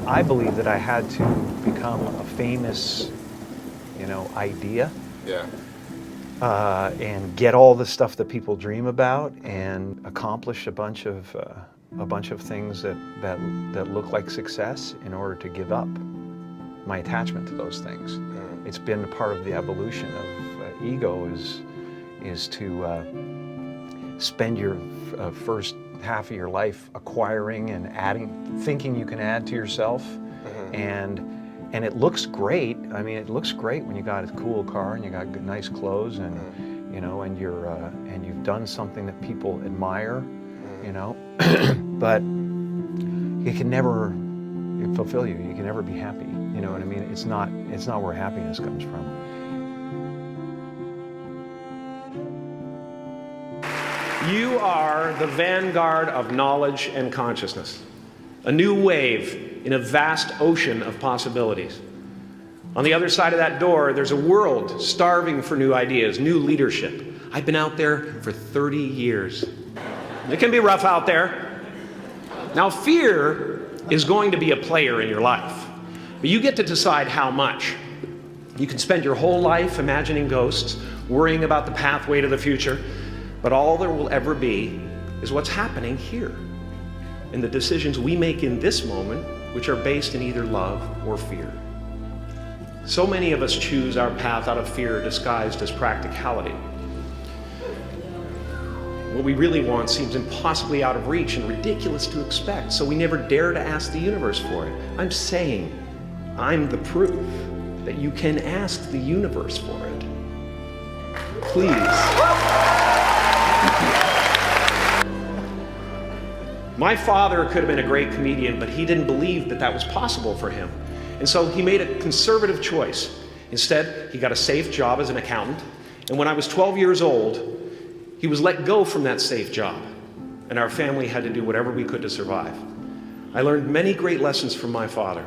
I believe that I had to become a famous, idea. Yeah. And get all the stuff that people dream about, and accomplish a bunch of things that look like success in order to give up my attachment to those things. It's been a part of the evolution of ego is to spend your first half of your life acquiring and adding, thinking you can add to yourself, and it looks great. I mean, it looks great when you got a cool car and you got good, nice clothes, and and you're and you've done something that people admire, but it can never fulfill you. You can never be happy. You know what I mean? It's not where happiness comes from. You are the vanguard of knowledge and consciousness, a new wave in a vast ocean of possibilities. On the other side of that door, there's a world starving for new ideas, new leadership. I've been out there for 30 years. It can be rough out there. Now, fear is going to be a player in your life, but you get to decide how much. You can spend your whole life imagining ghosts, worrying about the pathway to the future, but all there will ever be is what's happening here, and the decisions we make in this moment, which are based in either love or fear. So many of us choose our path out of fear disguised as practicality. What we really want seems impossibly out of reach and ridiculous to expect, so we never dare to ask the universe for it. I'm saying, I'm the proof that you can ask the universe for it. Please. My father could have been a great comedian, but he didn't believe that that was possible for him. And so he made a conservative choice. Instead, he got a safe job as an accountant. And when I was 12 years old, he was let go from that safe job. And our family had to do whatever we could to survive. I learned many great lessons from my father,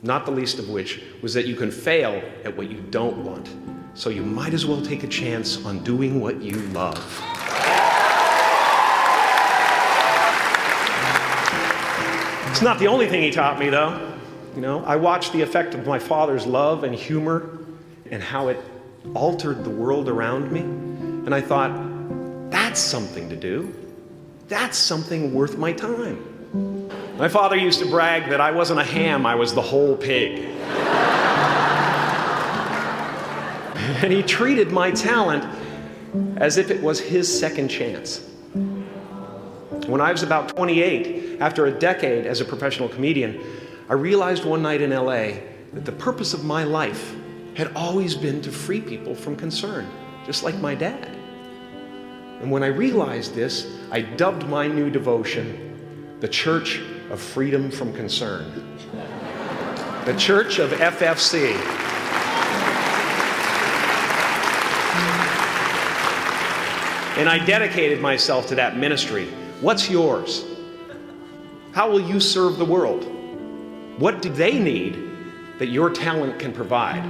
not the least of which was that you can fail at what you don't want. So you might as well take a chance on doing what you love. It's not the only thing he taught me, though. I watched the effect of my father's love and humor and how it altered the world around me. And I thought, that's something to do. That's something worth my time. My father used to brag that I wasn't a ham, I was the whole pig. And he treated my talent as if it was his second chance. When I was about 28, after a decade as a professional comedian, I realized one night in LA that the purpose of my life had always been to free people from concern, just like my dad. And when I realized this, I dubbed my new devotion the Church of Freedom from Concern. The Church of FFC. And I dedicated myself to that ministry. What's yours? How will you serve the world? What do they need that your talent can provide?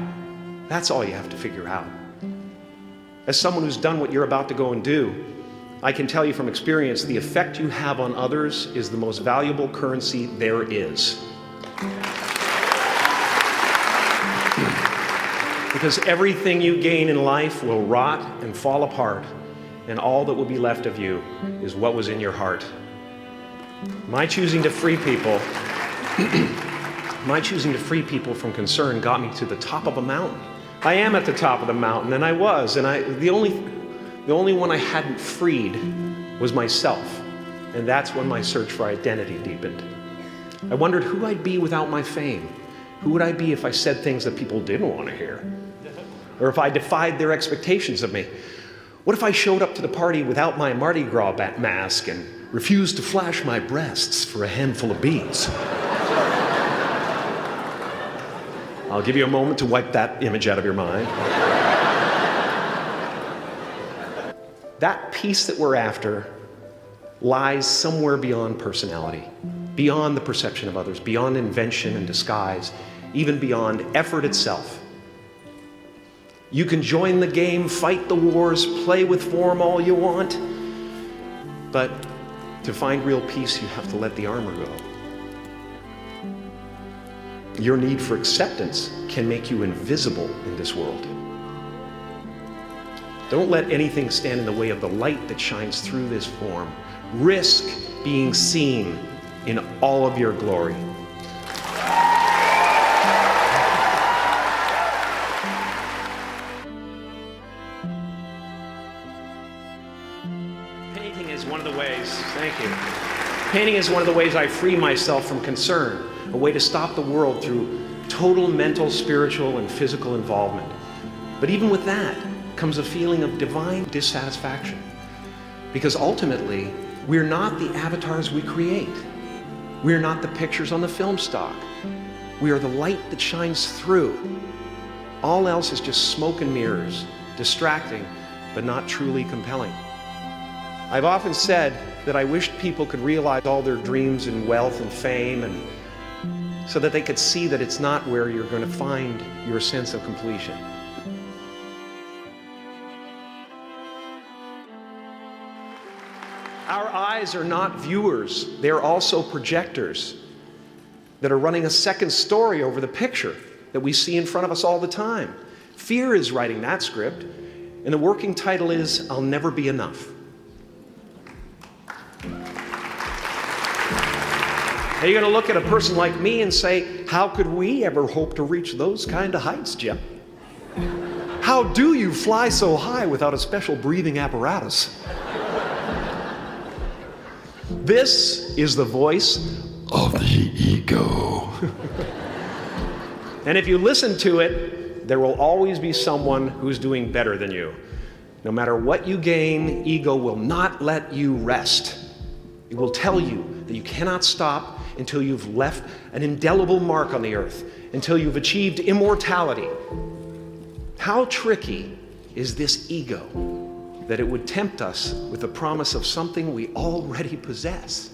That's all you have to figure out. As someone who's done what you're about to go and do, I can tell you from experience, the effect you have on others is the most valuable currency there is. Because everything you gain in life will rot and fall apart, and all that will be left of you is what was in your heart. My choosing to free people from concern got me to the top of a mountain. I am at the top of the mountain, and I was, and the only one I hadn't freed was myself, and that's when my search for identity deepened. I wondered who I'd be without my fame. Who would I be if I said things that people didn't want to hear? Or if I defied their expectations of me? What if I showed up to the party without my Mardi Gras mask and refused to flash my breasts for a handful of beads? I'll give you a moment to wipe that image out of your mind. That peace that we're after lies somewhere beyond personality, beyond the perception of others, beyond invention and disguise, even beyond effort itself. You can join the game, fight the wars, play with form all you want, but to find real peace, you have to let the armor go. Your need for acceptance can make you invisible in this world. Don't let anything stand in the way of the light that shines through this form. Risk being seen in all of your glory. Painting is one of the ways, thank you. Painting is one of the ways I free myself from concern, a way to stop the world through total mental, spiritual, and physical involvement. But even with that comes a feeling of divine dissatisfaction. Because ultimately, we're not the avatars we create. We're not the pictures on the film stock. We are the light that shines through. All else is just smoke and mirrors, distracting, but not truly compelling. I've often said that I wished people could realize all their dreams in wealth and fame, and so that they could see that it's not where you're going to find your sense of completion. Our eyes are not viewers, they're also projectors that are running a second story over the picture that we see in front of us all the time. Fear is writing that script, and the working title is, I'll Never Be Enough. Now you're going to look at a person like me and say, how could we ever hope to reach those kind of heights, Jim? How do you fly so high without a special breathing apparatus? This is the voice of the ego. And if you listen to it, there will always be someone who's doing better than you. No matter what you gain, ego will not let you rest. It will tell you that you cannot stop until you've left an indelible mark on the earth, until you've achieved immortality. How tricky is this ego that it would tempt us with the promise of something we already possess?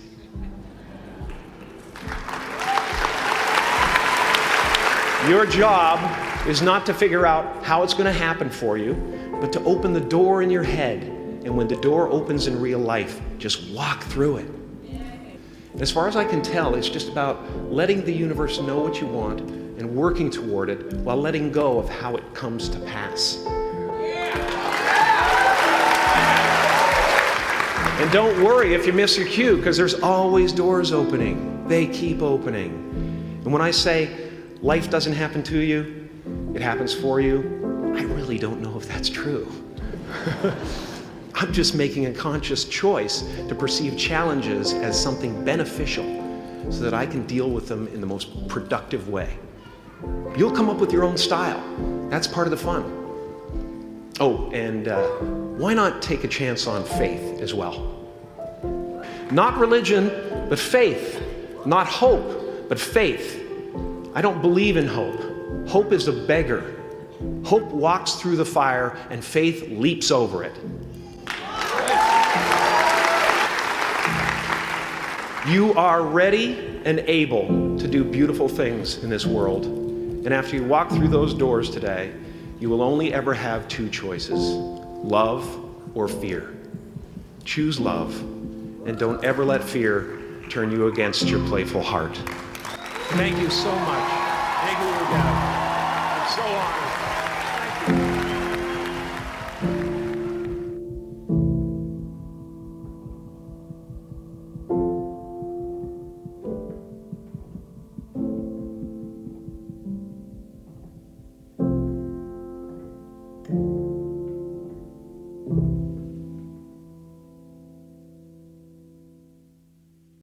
Your job is not to figure out how it's going to happen for you, but to open the door in your head. And when the door opens in real life, just walk through it. As far as I can tell, it's just about letting the universe know what you want and working toward it while letting go of how it comes to pass. And don't worry if you miss your cue, because there's always doors opening. They keep opening. And when I say life doesn't happen to you, it happens for you, I really don't know if that's true. I'm just making a conscious choice to perceive challenges as something beneficial so that I can deal with them in the most productive way. You'll come up with your own style. That's part of the fun. Oh, and why not take a chance on faith as well? Not religion, but faith. Not hope, but faith. I don't believe in hope. Hope is a beggar. Hope walks through the fire and faith leaps over it. You are ready and able to do beautiful things in this world. And after you walk through those doors today, you will only ever have two choices: love or fear. Choose love, and don't ever let fear turn you against your playful heart. Thank you so much. Thank you, Dad. I'm so honored. Thank you.